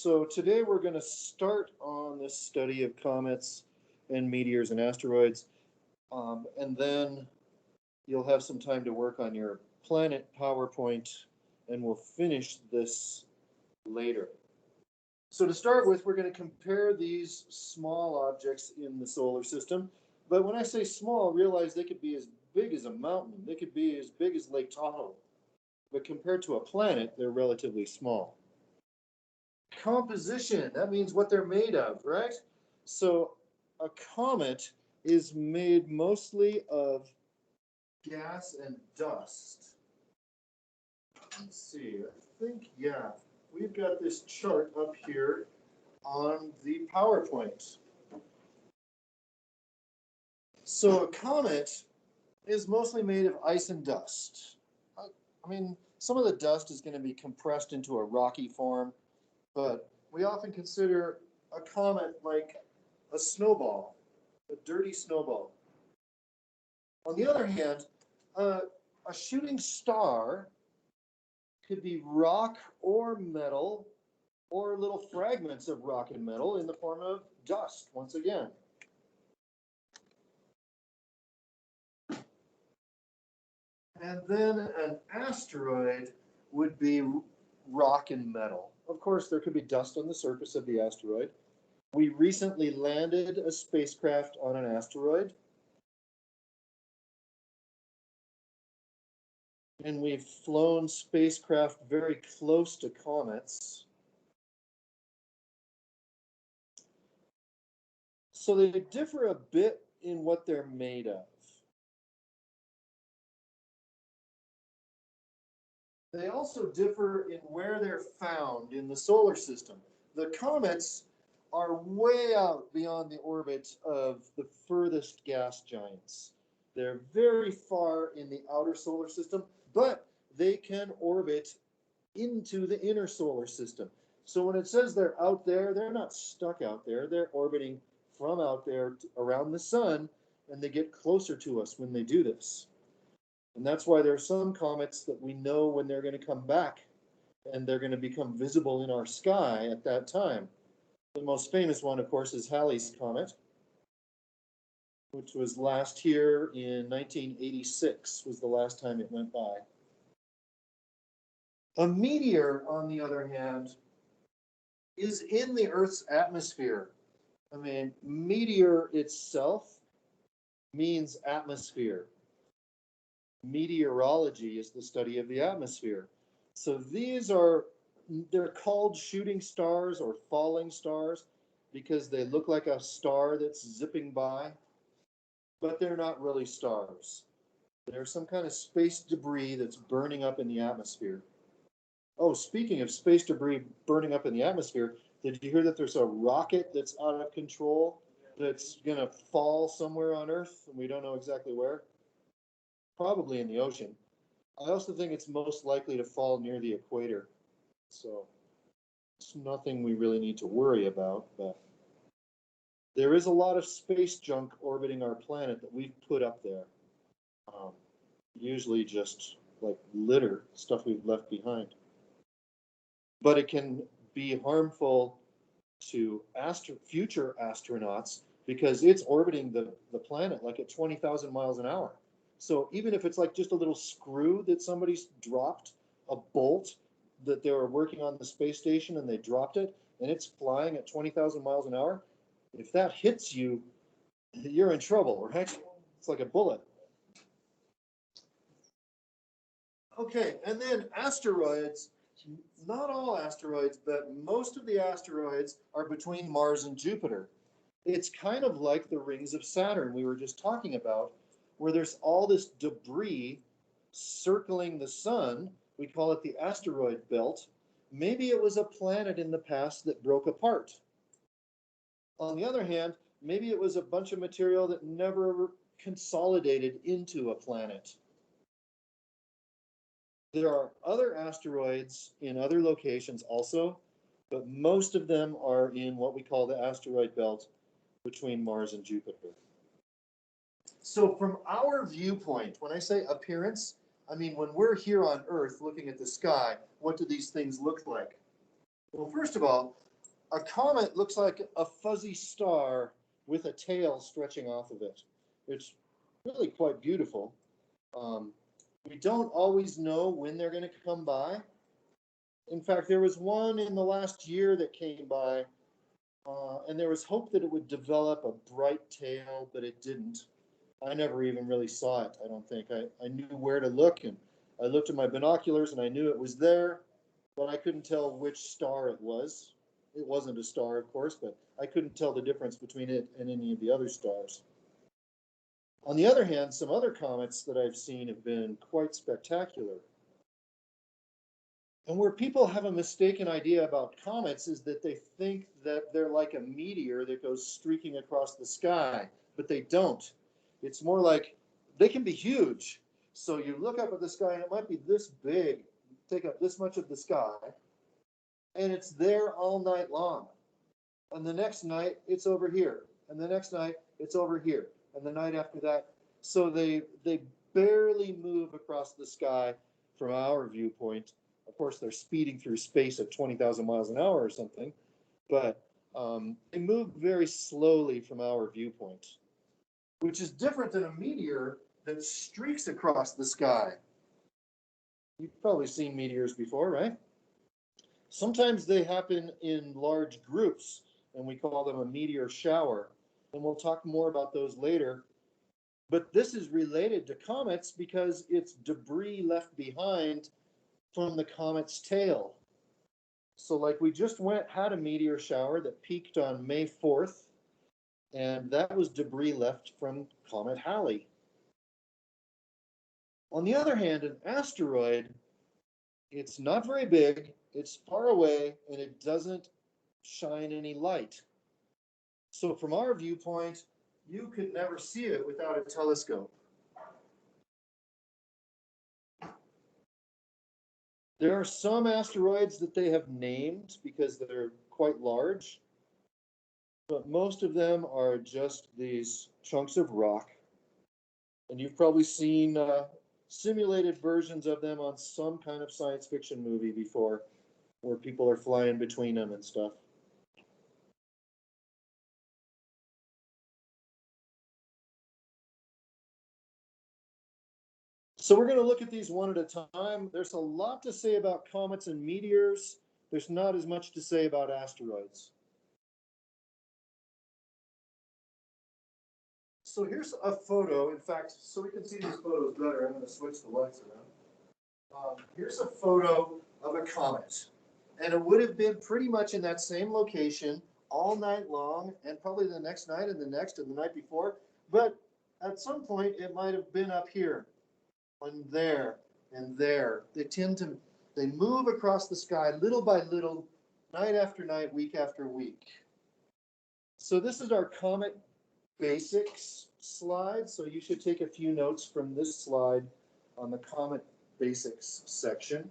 So today we're going to start on this study of comets and meteors and asteroids, and then you'll have some time to work on your planet PowerPoint, and we'll finish this later. So to start with, we're going to compare these small objects in the solar system. But when I say small, realize they could be as big as a mountain. They could be as big as Lake Tahoe. But compared to a planet, they're relatively small. Composition, that means what they're made of, right? So a comet is made mostly of gas and dust. Let's see, I think, yeah, we've got this chart up here on the PowerPoint. So a comet is mostly made of ice and dust. I mean, some of the dust is going to be compressed into a rocky form, but we often consider a comet like a snowball, a dirty snowball. On the other hand, a shooting star could be rock or metal, or little fragments of rock and metal in the form of dust, once again. And then an asteroid would be rock and metal. Of course, there could be dust on the surface of the asteroid. We recently landed a spacecraft on an asteroid. And we've flown spacecraft very close to comets. So they differ a bit in what they're made of. They also differ in where they're found in the solar system. The comets are way out beyond the orbit of the furthest gas giants. They're very far in the outer solar system, but they can orbit into the inner solar system. So when it says they're out there, they're not stuck out there. They're orbiting from out there around the sun, and they get closer to us when they do this. And that's why there are some comets that we know when they're going to come back, and they're going to become visible in our sky at that time. The most famous one, of course, is Halley's Comet, which was last here in 1986, was the last time it went by. A meteor, on the other hand, is in the Earth's atmosphere. I mean, meteor itself means atmosphere. Meteorology is the study of the atmosphere. So they're called shooting stars or falling stars because they look like a star that's zipping by, but they're not really stars. They're some kind of space debris that's burning up in the atmosphere. Oh, speaking of space debris burning up in the atmosphere, did you hear that there's a rocket that's out of control that's going to fall somewhere on Earth, and we don't know exactly where? Probably in the ocean. I also think it's most likely to fall near the equator. So it's nothing we really need to worry about, but there is a lot of space junk orbiting our planet that we've put up there. Usually just like litter, stuff we've left behind. But it can be harmful to future astronauts because it's orbiting the planet like at 20,000 miles an hour. So even if it's like just a little screw that somebody's dropped, a bolt that they were working on the space station and they dropped it, and it's flying at 20,000 miles an hour, if that hits you, you're in trouble, right? It's like a bullet. Okay, and then asteroids. Not all asteroids, but most of the asteroids are between Mars and Jupiter. It's kind of like the rings of Saturn we were just talking about, where there's all this debris circling the sun. We call it the asteroid belt. Maybe it was a planet in the past that broke apart. On the other hand, maybe it was a bunch of material that never consolidated into a planet. There are other asteroids in other locations also, but most of them are in what we call the asteroid belt between Mars and Jupiter. So from our viewpoint, when I say appearance, I mean when we're here on Earth looking at the sky, what do these things look like? Well, first of all, A comet looks like a fuzzy star with a tail stretching off of it. It's really quite beautiful. Um, we don't always know when they're going to come by. In fact, there was one in the last year that came by, and there was hope that it would develop a bright tail, but it didn't. I never even really saw it, I don't think. I knew where to look, and I looked at my binoculars, and I knew it was there, but I couldn't tell which star it was. It wasn't a star, of course, but I couldn't tell the difference between it and any of the other stars. On the other hand, some other comets that I've seen have been quite spectacular. And where people have a mistaken idea about comets is that they think that they're like a meteor that goes streaking across the sky, but they don't. It's more like they can be huge. So you look up at the sky and it might be this big, take up this much of the sky, and it's there all night long. And the next night it's over here, and the next night it's over here, and the night after that. So they barely move across the sky from our viewpoint. Of course, they're speeding through space at 20,000 miles an hour or something, but they move very slowly from our viewpoint, which is different than a meteor that streaks across the sky. You've probably seen meteors before, right? Sometimes they happen in large groups, and we call them a meteor shower. And we'll talk more about those later. But this is related to comets because it's debris left behind from the comet's tail. So like we just had a meteor shower that peaked on May 4th, and that was debris left from Comet Halley. On the other hand, an asteroid, it's not very big, it's far away, and it doesn't shine any light. So from our viewpoint, you could never see it without a telescope. There are some asteroids that they have named because they're quite large, but most of them are just these chunks of rock. And you've probably seen simulated versions of them on some kind of science fiction movie before, where people are flying between them and stuff. So we're going to look at these one at a time. There's a lot to say about comets and meteors. There's not as much to say about asteroids. So here's a photo. In fact, so we can see these photos better, I'm going to switch the lights around. Here's a photo of a comet. And it would have been pretty much in that same location all night long, and probably the next night and the next and the night before. But at some point, it might have been up here and there and there. They move across the sky little by little, night after night, week after week. So this is our comet basics slide. So you should take a few notes from this slide on the comet basics section.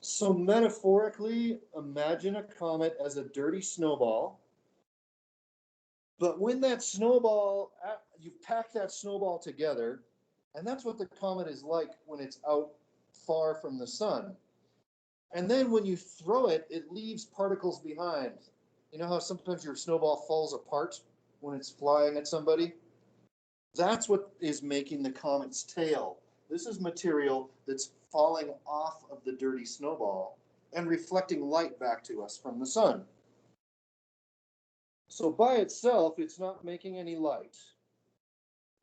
So metaphorically, imagine a comet as a dirty snowball. But when that snowball, you've packed that snowball together, and that's what the comet is like when it's out far from the sun. And then when you throw it, it leaves particles behind. You know how sometimes your snowball falls apart when it's flying at somebody? That's what is making the comet's tail. This is material that's falling off of the dirty snowball and reflecting light back to us from the sun. So by itself, it's not making any light.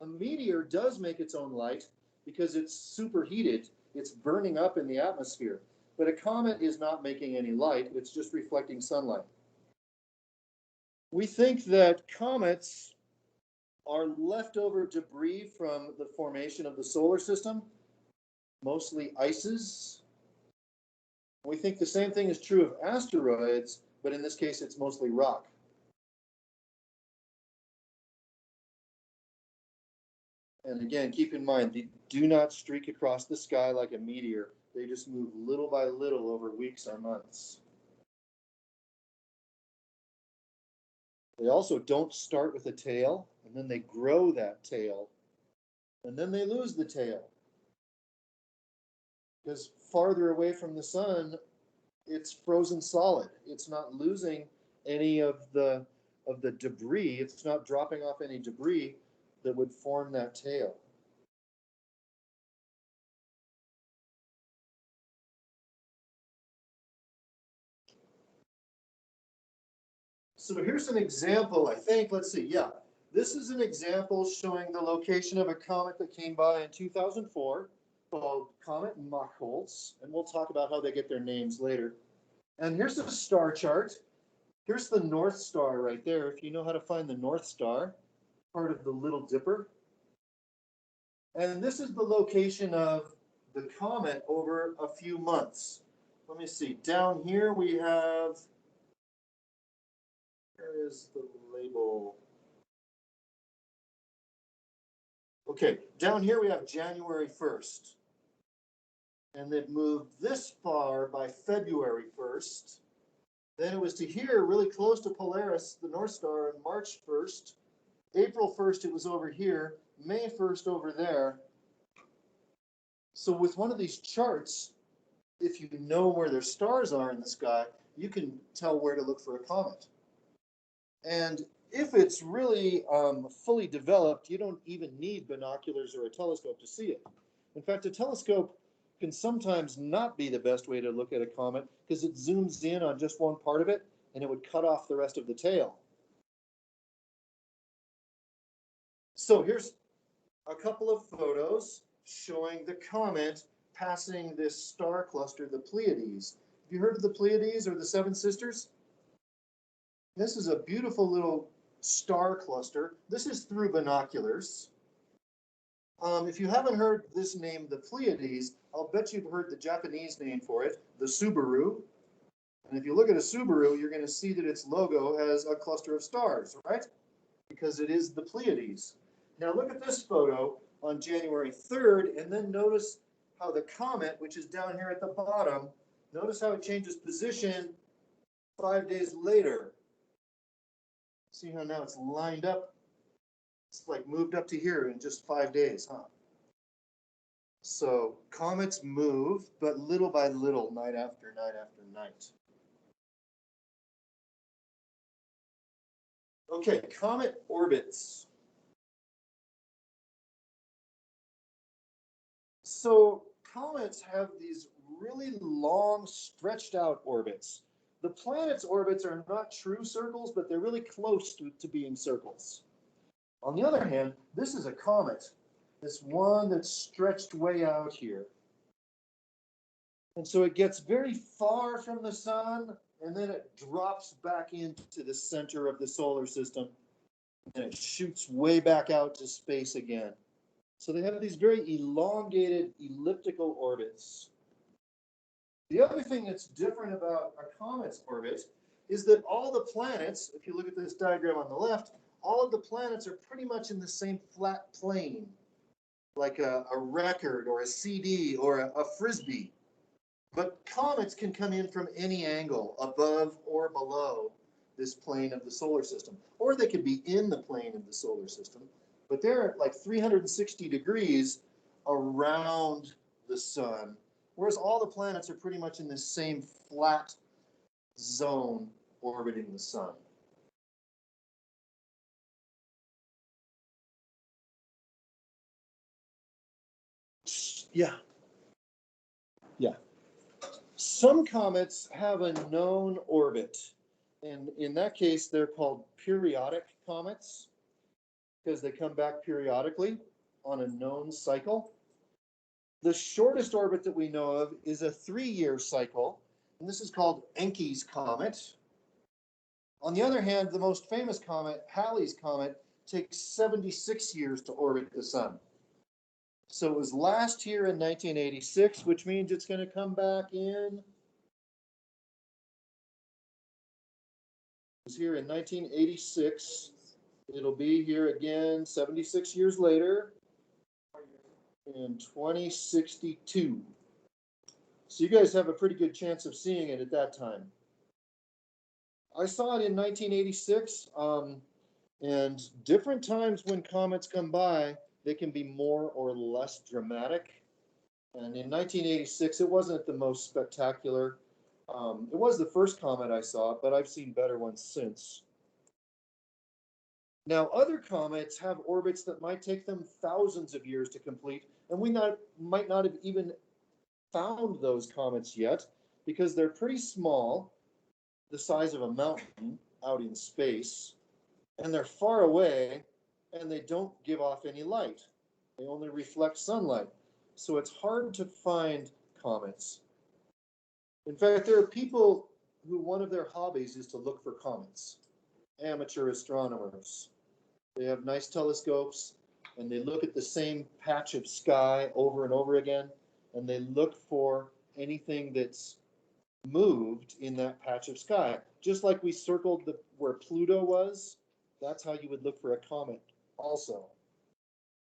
A meteor does make its own light because it's superheated. It's burning up in the atmosphere. But a comet is not making any light. It's just reflecting sunlight. We think that comets are leftover debris from the formation of the solar system, mostly ices. We think the same thing is true of asteroids, but in this case, it's mostly rock. And again, keep in mind, they do not streak across the sky like a meteor. They just move little by little over weeks or months. They also don't start with a tail, and then they grow that tail, and then they lose the tail. Because farther away from the sun, it's frozen solid. It's not losing any of the debris. It's not dropping off any debris that would form that tail. So here's an example, I think. Let's see. Yeah, this is an example showing the location of a comet that came by in 2004 called Comet Machholz, and we'll talk about how they get their names later. And here's a star chart. Here's the North Star right there. If you know how to find the North Star, part of the Little Dipper. And this is the location of the comet over a few months. Let me see. Down here we have, where is the label? Okay, down here we have January 1st. And they've moved this far by February 1st. Then it was to here, really close to Polaris, the North Star, on March 1st. April 1st, it was over here. May 1st, over there. So with one of these charts, if you know where their stars are in the sky, you can tell where to look for a comet. And if it's really fully developed, you don't even need binoculars or a telescope to see it. In fact, a telescope can sometimes not be the best way to look at a comet because it zooms in on just one part of it and it would cut off the rest of the tail. So here's a couple of photos showing the comet passing this star cluster, the Pleiades. Have you heard of the Pleiades or the Seven Sisters? This is a beautiful little star cluster. This is through binoculars. If you haven't heard this name, the Pleiades, I'll bet you've heard the Japanese name for it, the Subaru. And if you look at a Subaru, you're going to see that its logo has a cluster of stars, right? Because it is the Pleiades. Now look at this photo on January 3rd, and then notice how the comet, which is down here at the bottom, notice how it changes position 5 days later. See how now it's lined up? It's like moved up to here in just 5 days, huh? So comets move, but little by little, night after night after night. Okay, comet orbits. So comets have these really long, stretched out orbits. The planet's orbits are not true circles, but they're really close to being circles. On the other hand, this is a comet, this one that's stretched way out here. And so it gets very far from the sun, and then it drops back into the center of the solar system, and it shoots way back out to space again. So they have these very elongated elliptical orbits. The other thing that's different about a comet's orbit is that all the planets, if you look at this diagram on the left, all of the planets are pretty much in the same flat plane, like a record or a CD or a frisbee. But comets can come in from any angle, above or below this plane of the solar system, or they could be in the plane of the solar system, but they're at like 360 degrees around the sun, whereas all the planets are pretty much in this same flat zone orbiting the sun. Yeah, yeah. Some comets have a known orbit, and in that case, they're called periodic comets because they come back periodically on a known cycle. The shortest orbit that we know of is a 3-year cycle, and this is called Encke's comet. On the other hand, the most famous comet, Halley's comet, takes 76 years to orbit the sun. So it was last year in 1986, which means it's going to come back in. It was here in 1986. It'll be here again 76 years later in 2062. So you guys have a pretty good chance of seeing it at that time. I saw it in 1986, and different times when comets come by, they can be more or less dramatic. And in 1986, it wasn't the most spectacular. It was the first comet I saw, but I've seen better ones since. Now, other comets have orbits that might take them thousands of years to complete, and might not have even found those comets yet because they're pretty small, the size of a mountain out in space, and they're far away, and they don't give off any light. They only reflect sunlight. So it's hard to find comets. In fact, there are people who one of their hobbies is to look for comets, amateur astronomers. They have nice telescopes and they look at the same patch of sky over and over again, and they look for anything that's moved in that patch of sky. Just like we circled where Pluto was, that's how you would look for a comet also,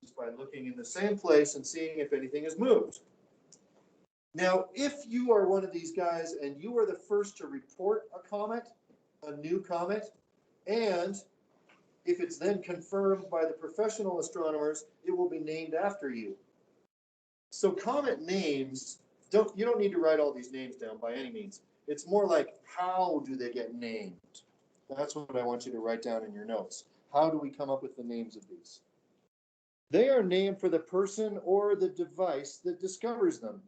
just by looking in the same place and seeing if anything has moved. Now, if you are one of these guys and you are the first to report a comet, a new comet, and if it's then confirmed by the professional astronomers, it will be named after you. So comet names, you don't need to write all these names down by any means. It's more like, how do they get named? That's what I want you to write down in your notes. How do we come up with the names of these? They are named for the person or the device that discovers them.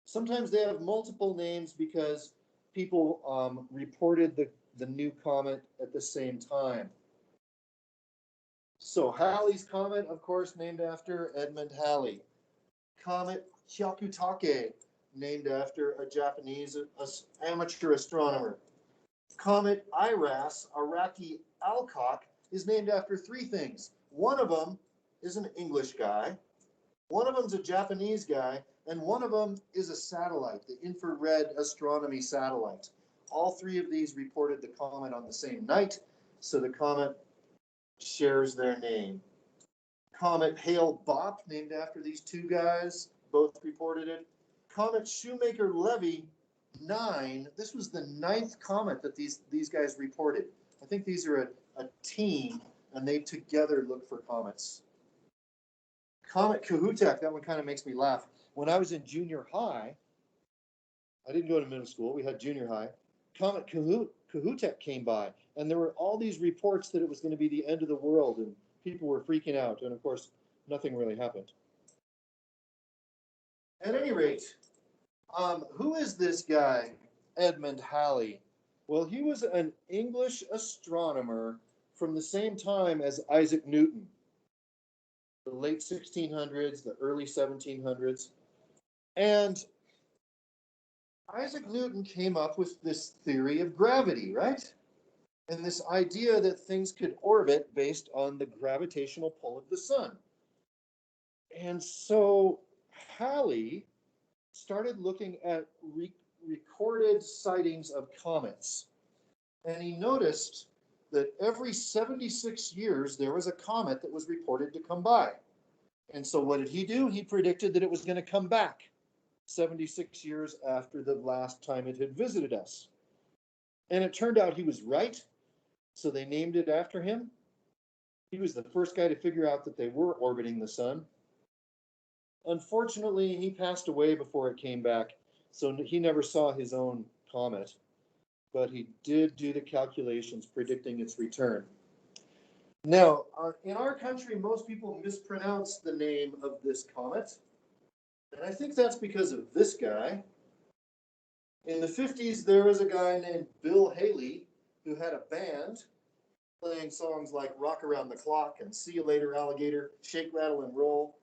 Sometimes they have multiple names because people reported the new comet at the same time. So Halley's Comet, of course, named after Edmund Halley. Comet Hyakutake, named after a Japanese amateur astronomer. Comet Iras Araki Alcock is named after three things. One of them is an English guy, one of them is a Japanese guy, and one of them is a satellite, the infrared astronomy satellite. All three of these reported the comet on the same night, so the comet shares their name. Comet Hale-Bopp, named after these two guys, both reported it. Comet Shoemaker-Levy 9, this was the 9th comet that these guys reported. I think these are a team, and they together look for comets. Comet Kohoutek, that one kind of makes me laugh. When I was in junior high, I didn't go to middle school, we had junior high. Comet Kohoutek came by, and there were all these reports that it was going to be the end of the world, and people were freaking out, and of course, nothing really happened. At any rate, who is this guy, Edmund Halley? Well, he was an English astronomer from the same time as Isaac Newton, the late 1600s, the early 1700s. And Isaac Newton came up with this theory of gravity, right? And this idea that things could orbit based on the gravitational pull of the sun. And so Halley started looking at recorded sightings of comets. And he noticed that every 76 years there was a comet that was reported to come by. And so what did he do? He predicted that it was going to come back 76 years after the last time it had visited us. And it turned out he was right. So they named it after him. He was the first guy to figure out that they were orbiting the sun. Unfortunately, he passed away before it came back, so he never saw his own comet, but he did do the calculations predicting its return. Now, in our country, most people mispronounce the name of this comet, and I think that's because of this guy. In the 50s, there was a guy named Bill Haley who had a band playing songs like Rock Around the Clock and See You Later, Alligator, Shake, Rattle, and Roll,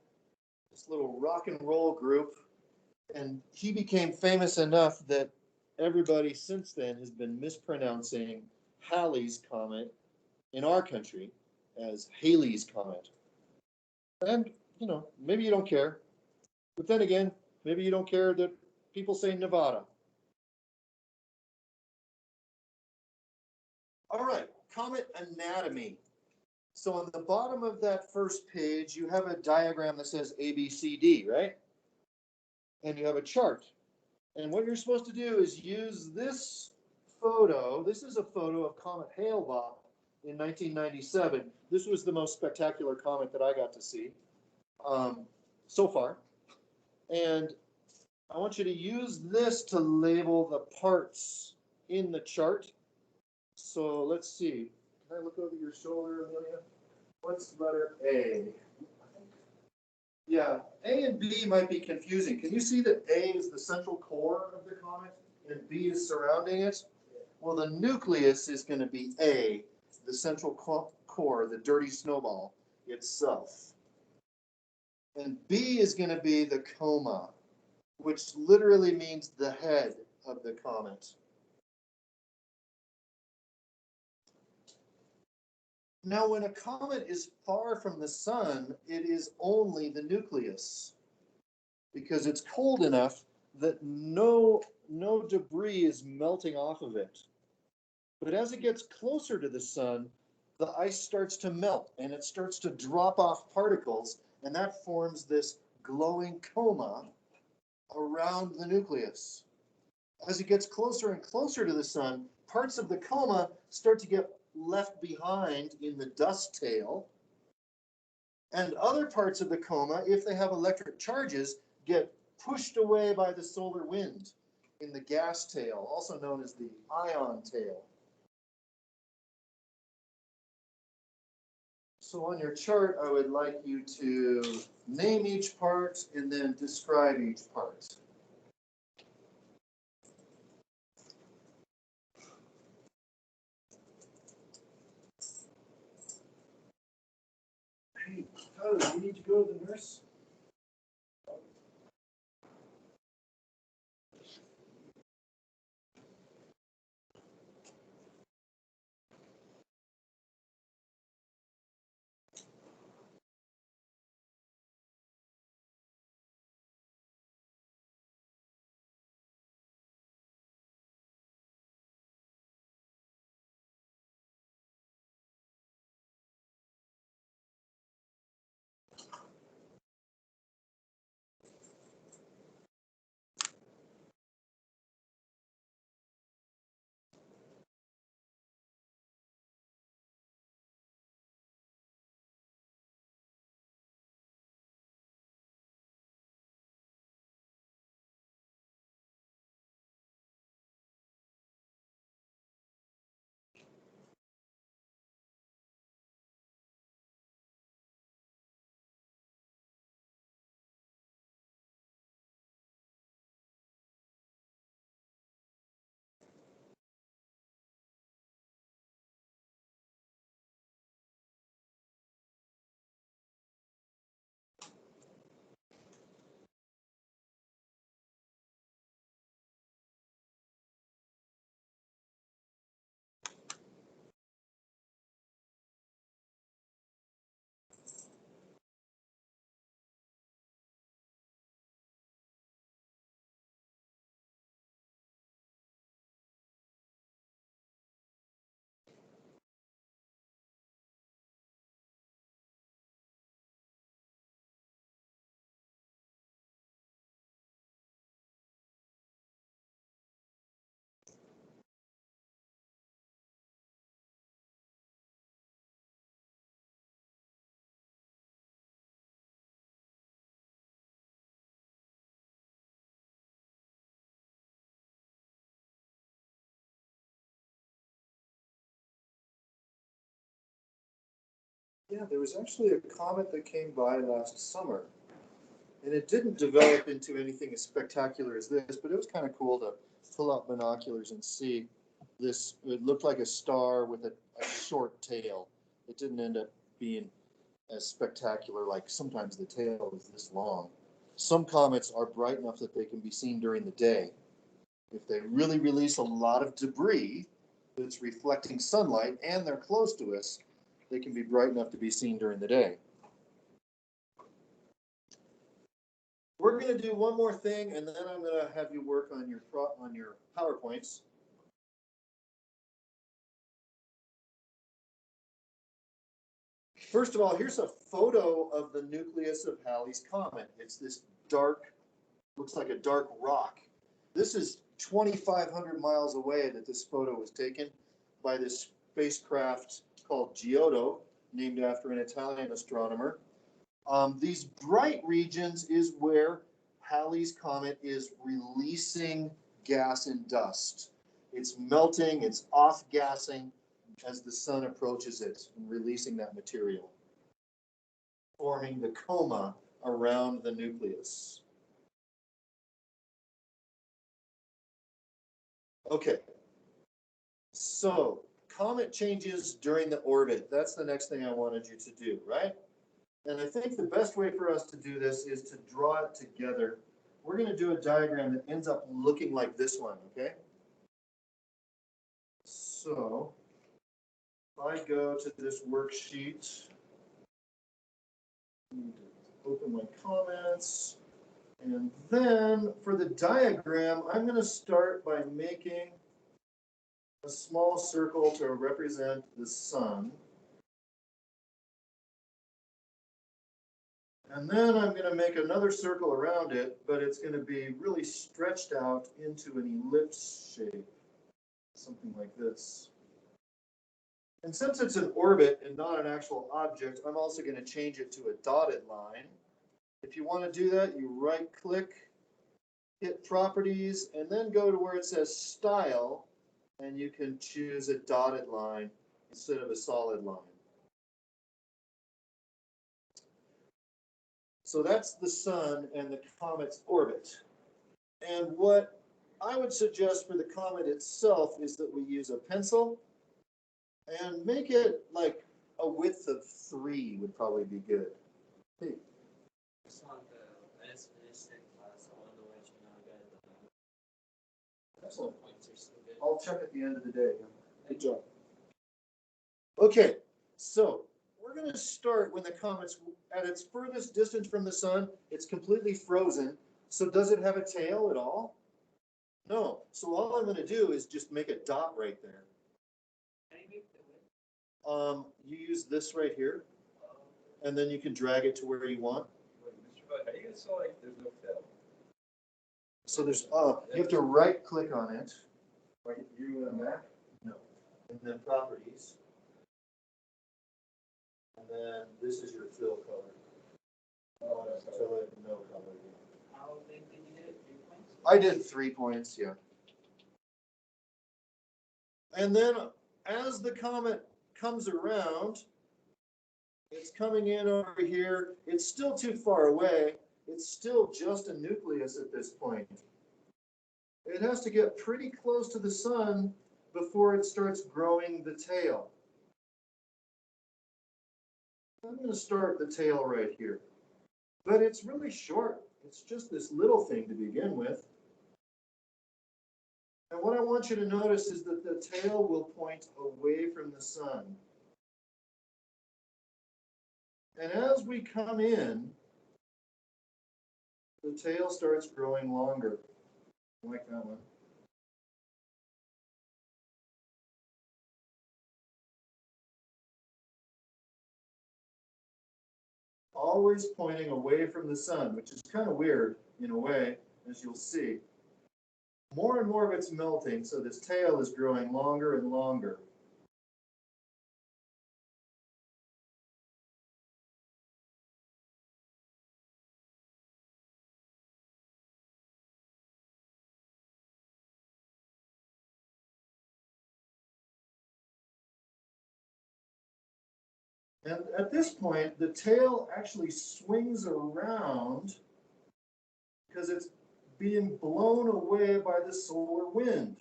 this little rock and roll group. And he became famous enough that everybody since then has been mispronouncing Halley's Comet in our country as Halley's Comet. And, maybe you don't care. But then again, maybe you don't care that people say Nevada. All right, comet anatomy. So on the bottom of that first page, you have a diagram that says ABCD, right? And you have a chart. And what you're supposed to do is use this photo. This is a photo of Comet Hale-Bopp in 1997. This was the most spectacular comet that I got to see so far. And I want you to use this to label the parts in the chart. So let's see. Can I look over your shoulder, Amelia? What's letter A? Yeah, A and B might be confusing. Can you see that A is the central core of the comet and B is surrounding it? Well, the nucleus is going to be A, the central core, the dirty snowball itself. And B is going to be the coma, which literally means the head of the comet. Now, when a comet is far from the sun, it is only the nucleus because it's cold enough that no debris is melting off of it. But as it gets closer to the sun, the ice starts to melt and it starts to drop off particles, and that forms this glowing coma around the nucleus. As it gets closer and closer to the sun, parts of the coma start to get left behind in the dust tail, and other parts of the coma, if they have electric charges, get pushed away by the solar wind in the gas tail, also known as the ion tail. So on your chart, I would like you to name each part and then describe each part. Hey, Tyler, you need to go to the nurse? Yeah, there was actually a comet that came by last summer, and it didn't develop into anything as spectacular as this, but it was kind of cool to pull out binoculars and see this. It looked like a star with a short tail. It didn't end up being as spectacular, like sometimes the tail is this long. Some comets are bright enough that they can be seen during the day. If they really release a lot of debris that's reflecting sunlight and they're close to us, they can be bright enough to be seen during the day. We're going to do one more thing, and then I'm going to have you work on your PowerPoints. First of all, here's a photo of the nucleus of Halley's Comet. It's this dark, looks like a dark rock. This is 2,500 miles away that this photo was taken by this spacecraft called Giotto, named after an Italian astronomer. These bright regions is where Halley's Comet is releasing gas and dust. It's melting, it's off-gassing as the sun approaches it and releasing that material, forming the coma around the nucleus. Okay, so comet changes during the orbit. That's the next thing I wanted you to do, right? And I think the best way for us to do this is to draw it together. We're going to do a diagram that ends up looking like this one, okay? So if I go to this worksheet, open my comments, and then for the diagram, I'm going to start by making a small circle to represent the sun. And then I'm going to make another circle around it, but it's going to be really stretched out into an ellipse shape, something like this. And since it's an orbit and not an actual object, I'm also going to change it to a dotted line. If you want to do that, you right-click, hit Properties, and then go to where it says Style, and you can choose a dotted line instead of a solid line. So that's the sun and the comet's orbit. And what I would suggest for the comet itself is that we use a pencil and make it like a width of 3 would probably be good. Hey. Excellent. I'll check at the end of the day. Good job. Okay, so we're going to start when the comet's at its furthest distance from the sun. It's completely frozen. So does it have a tail at all? No. So all I'm going to do is just make a dot right there. You use this right here, and then you can drag it to where you want. How do you get so like there's no tail? So there's you have to right click on it. Like you and Mac? No. And then properties. And then this is your fill color. Fill it no color. How big did you get it? 3 points? I did 3 points, yeah. And then as the comet comes around, it's coming in over here. It's still too far away. It's still just a nucleus at this point. It has to get pretty close to the sun before it starts growing the tail. I'm going to start the tail right here. But it's really short. It's just this little thing to begin with. And what I want you to notice is that the tail will point away from the sun. And as we come in, the tail starts growing longer. I like that one. Always pointing away from the sun, which is kind of weird in a way, as you'll see. More and more of it's melting, so this tail is growing longer and longer. And at this point, the tail actually swings around because it's being blown away by the solar wind.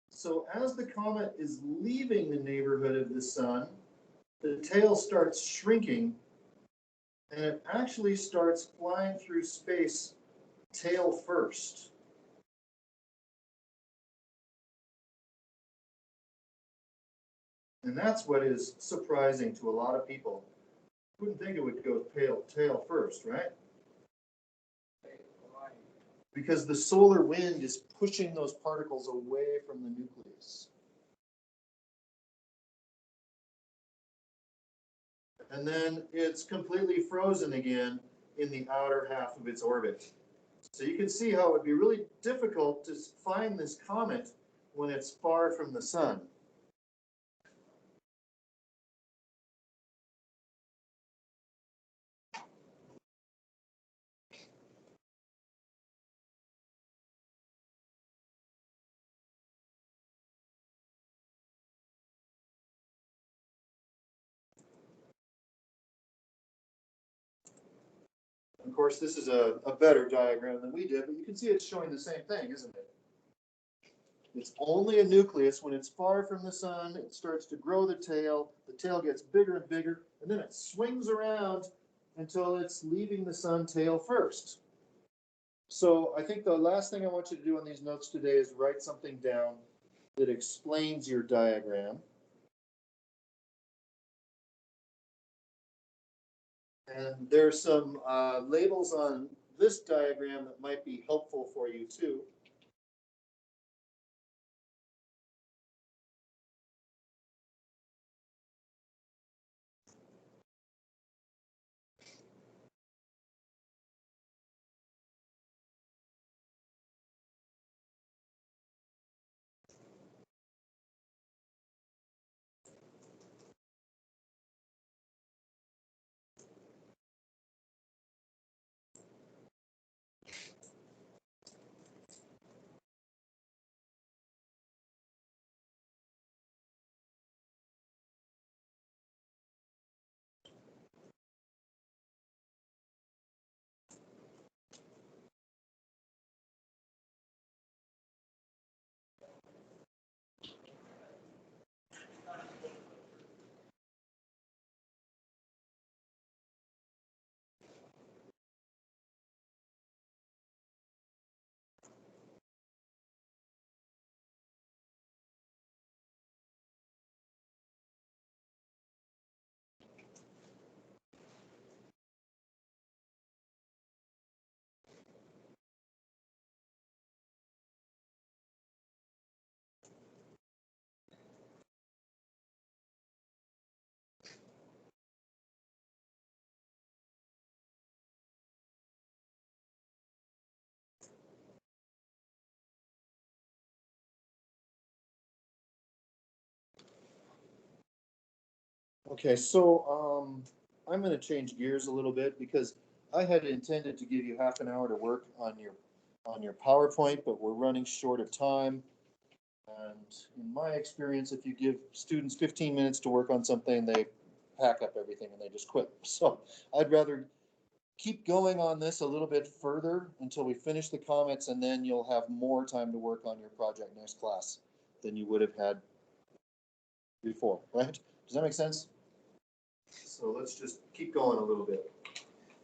So as the comet is leaving the neighborhood of the sun, the tail starts shrinking, and it actually starts flying through space tail first. And that's what is surprising to a lot of people. You wouldn't think it would go tail first, right? Because the solar wind is pushing those particles away from the nucleus. And then it's completely frozen again in the outer half of its orbit. So you can see how it would be really difficult to find this comet when it's far from the sun. Of course, this is a better diagram than we did, but you can see it's showing the same thing, isn't it? It's only a nucleus. When it's far from the sun, it starts to grow the tail gets bigger and bigger, and then it swings around until it's leaving the sun tail first. So I think the last thing I want you to do on these notes today is write something down that explains your diagram. And there's some labels on this diagram that might be helpful for you too. Okay, so I'm going to change gears a little bit because I had intended to give you half an hour to work on your PowerPoint, but we're running short of time. And in my experience, if you give students 15 minutes to work on something, they pack up everything and they just quit. So I'd rather keep going on this a little bit further until we finish the comments, and then you'll have more time to work on your project next class than you would have had before, right? Does that make sense? So let's just keep going a little bit.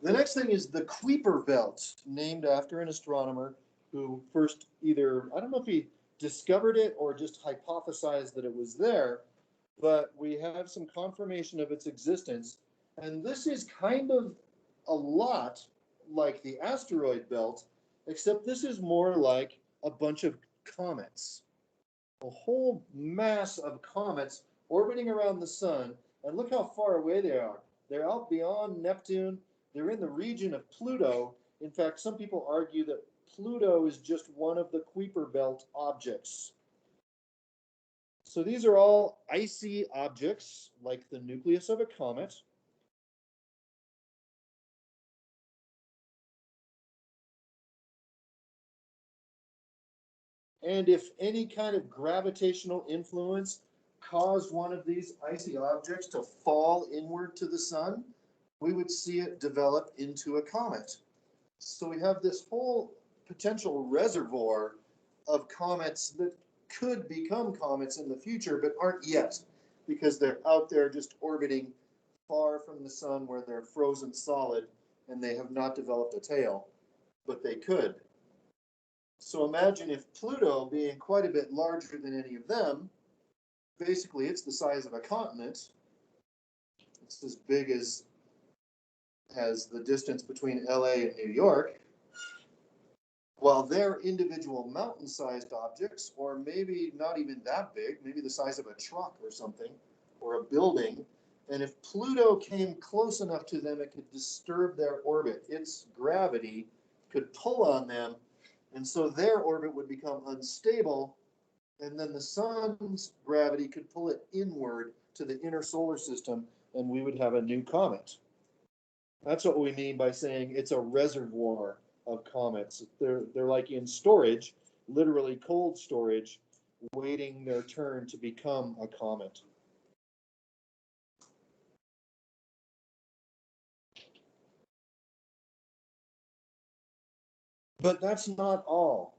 The next thing is the Kuiper belt, named after an astronomer who first either, I don't know if he discovered it or just hypothesized that it was there, but we have some confirmation of its existence. And this is kind of a lot like the asteroid belt, except this is more like a bunch of comets. A whole mass of comets orbiting around the sun, and look how far away they are. They're out beyond Neptune. They're in the region of Pluto. In fact, some people argue that Pluto is just one of the Kuiper belt objects. So these are all icy objects, like the nucleus of a comet. And if any kind of gravitational influence caused one of these icy objects to fall inward to the sun, we would see it develop into a comet. So we have this whole potential reservoir of comets that could become comets in the future, but aren't yet, because they're out there just orbiting far from the sun where they're frozen solid and they have not developed a tail, but they could. So imagine if Pluto, being quite a bit larger than any of them, basically it's the size of a continent. It's as big as the distance between LA and New York. While they're individual mountain-sized objects, or maybe not even that big, maybe the size of a truck or something, or a building. And if Pluto came close enough to them, it could disturb their orbit. Its gravity could pull on them, and so their orbit would become unstable, and then the sun's gravity could pull it inward to the inner solar system, and we would have a new comet. That's what we mean by saying it's a reservoir of comets. They're like in storage, literally cold storage, waiting their turn to become a comet. But that's not all.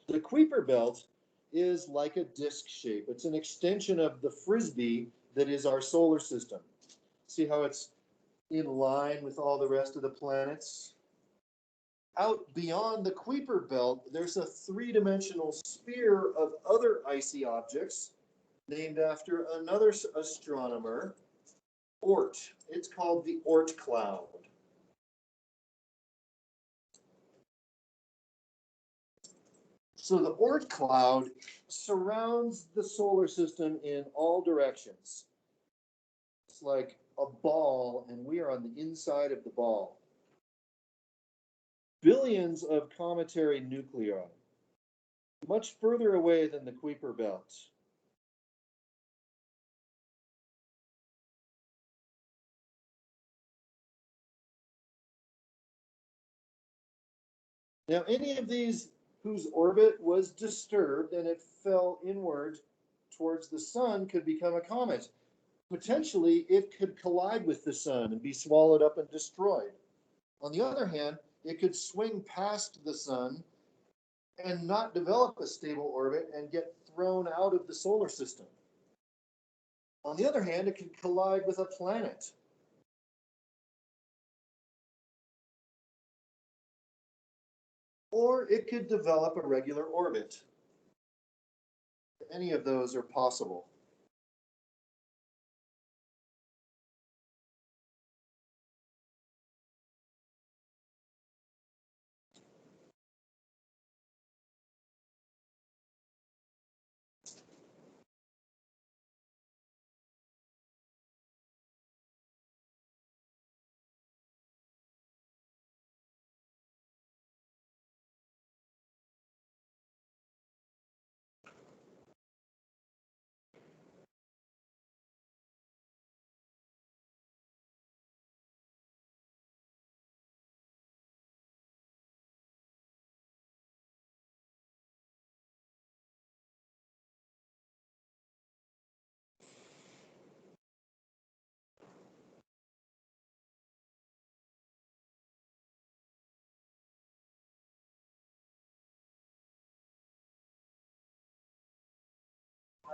The Kuiper belt is like a disc shape. It's an extension of the frisbee that is our solar system. See how it's in line with all the rest of the planets? Out beyond the Kuiper belt, there's a three-dimensional sphere of other icy objects named after another astronomer, Oort. It's called the Oort cloud. So the Oort cloud surrounds the solar system in all directions. It's like a ball, and we are on the inside of the ball. Billions of cometary nuclei, much further away than the Kuiper belt. Now, any of these whose orbit was disturbed and it fell inward towards the sun could become a comet. Potentially, it could collide with the sun and be swallowed up and destroyed. On the other hand, it could swing past the sun and not develop a stable orbit and get thrown out of the solar system. On the other hand, it could collide with a planet. Or it could develop a regular orbit. Any of those are possible.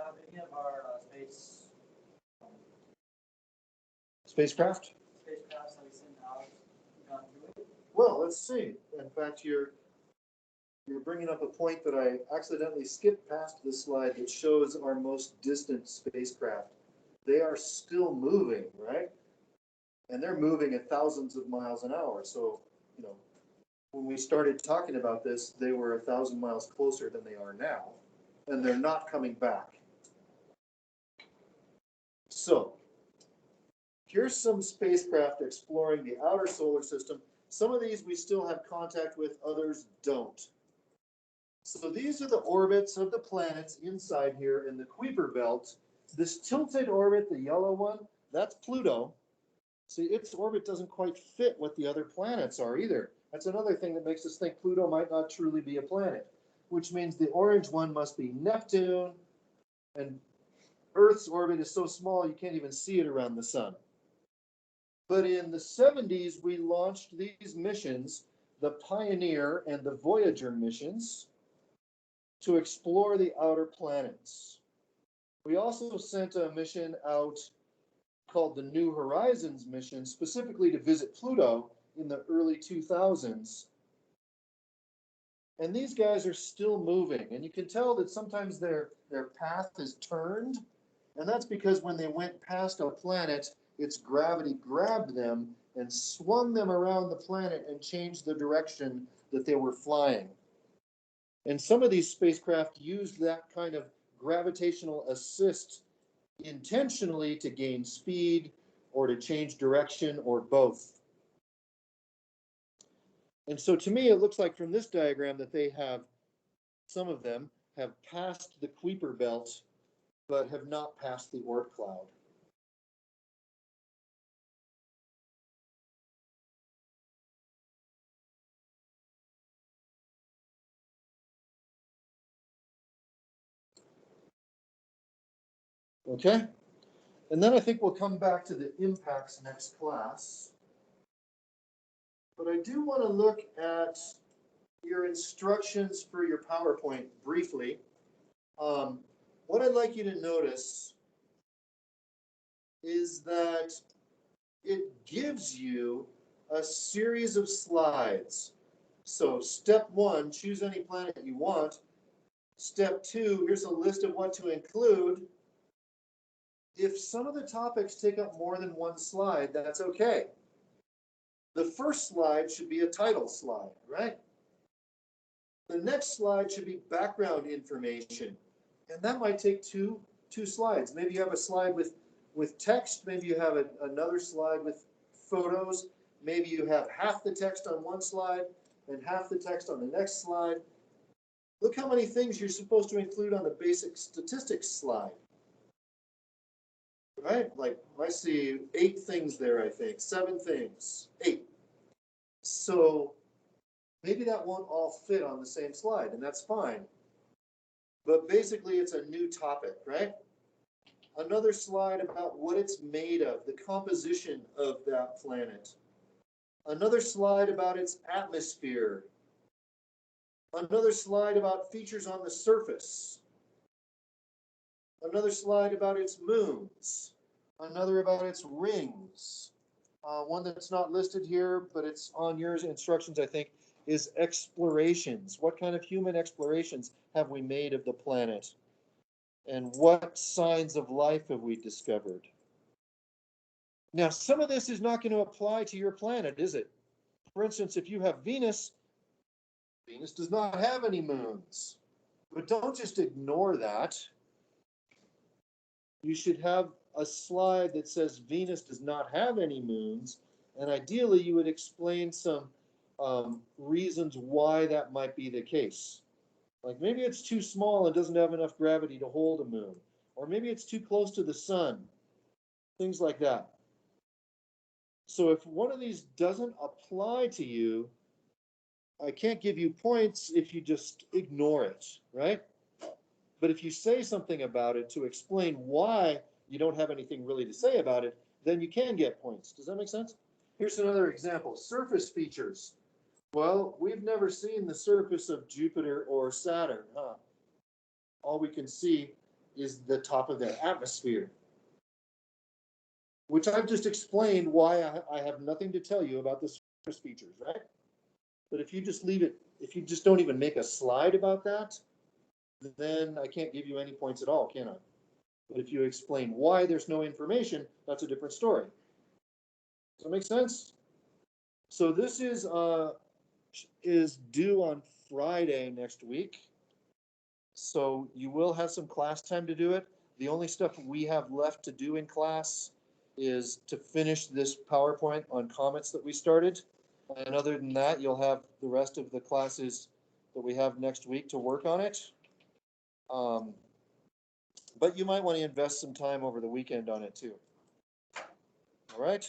Have any of our Spacecraft? spacecrafts that we sent out gone through it? Well, let's see. In fact, you're bringing up a point that I accidentally skipped past this slide that shows our most distant spacecraft. They are still moving, right? And they're moving at thousands of miles an hour. So, you know, when we started talking about this, they were 1,000 miles closer than they are now, and they're not coming back. So, here's some spacecraft exploring the outer solar system. Some of these we still have contact with, others don't. So these are the orbits of the planets inside here in the Kuiper belt. This tilted orbit, the yellow one, that's Pluto. See, its orbit doesn't quite fit what the other planets are either. That's another thing that makes us think Pluto might not truly be a planet, which means the orange one must be Neptune, and Earth's orbit is so small you can't even see it around the sun. But in the 70s, we launched these missions, the Pioneer and the Voyager missions, to explore the outer planets. We also sent a mission out called the New Horizons mission, specifically to visit Pluto in the early 2000s. And these guys are still moving, and you can tell that sometimes their path is turned, and that's because when they went past a planet, its gravity grabbed them and swung them around the planet and changed the direction that they were flying. And some of these spacecraft used that kind of gravitational assist intentionally to gain speed or to change direction or both. And so to me, it looks like from this diagram that they have, some of them have passed the Kuiper belt, but have not passed the Oort cloud. Okay? And then I think we'll come back to the impacts next class. But I do want to look at your instructions for your PowerPoint briefly. What I'd like you to notice is that it gives you a series of slides. So step 1, choose any planet you want. Step 2, here's a list of what to include. If some of the topics take up more than one slide, that's okay. The first slide should be a title slide, right? The next slide should be background information. And that might take two slides. Maybe you have a slide with text. Maybe you have another slide with photos. Maybe you have half the text on one slide and half the text on the next slide. Look how many things you're supposed to include on the basic statistics slide. Right? Like I see 8 things there, I think. 7 things. 8. So maybe that won't all fit on the same slide, and that's fine. But basically, it's a new topic, right? Another slide about what it's made of, the composition of that planet. Another slide about its atmosphere. Another slide about features on the surface. Another slide about its moons. Another about its rings. One that's not listed here, but it's on your instructions, I think, is explorations. What kind of human explorations have we made of the planet? And what signs of life have we discovered? Now, some of this is not going to apply to your planet, is it? For instance, if you have Venus, Venus does not have any moons. But don't just ignore that. You should have a slide that says Venus does not have any moons, and ideally you would explain some reasons why that might be the case. Like maybe it's too small and doesn't have enough gravity to hold a moon, or maybe it's too close to the sun, things like that. So if one of these doesn't apply to you, I can't give you points if you just ignore it, right? But if you say something about it to explain why you don't have anything really to say about it, then you can get points. Does that make sense? Here's another example, surface features. Well, we've never seen the surface of Jupiter or Saturn, huh? All we can see is the top of their atmosphere, which I've just explained why I have nothing to tell you about the surface features, right? But if you just leave it, if you just don't even make a slide about that, then I can't give you any points at all, can I? But if you explain why there's no information, that's a different story. Does that make sense? So this is due on Friday next week. So you will have some class time to do it. The only stuff we have left to do in class is to finish this PowerPoint on Comets that we started. And other than that, you'll have the rest of the classes that we have next week to work on it. But you might want to invest some time over the weekend on it too. All right.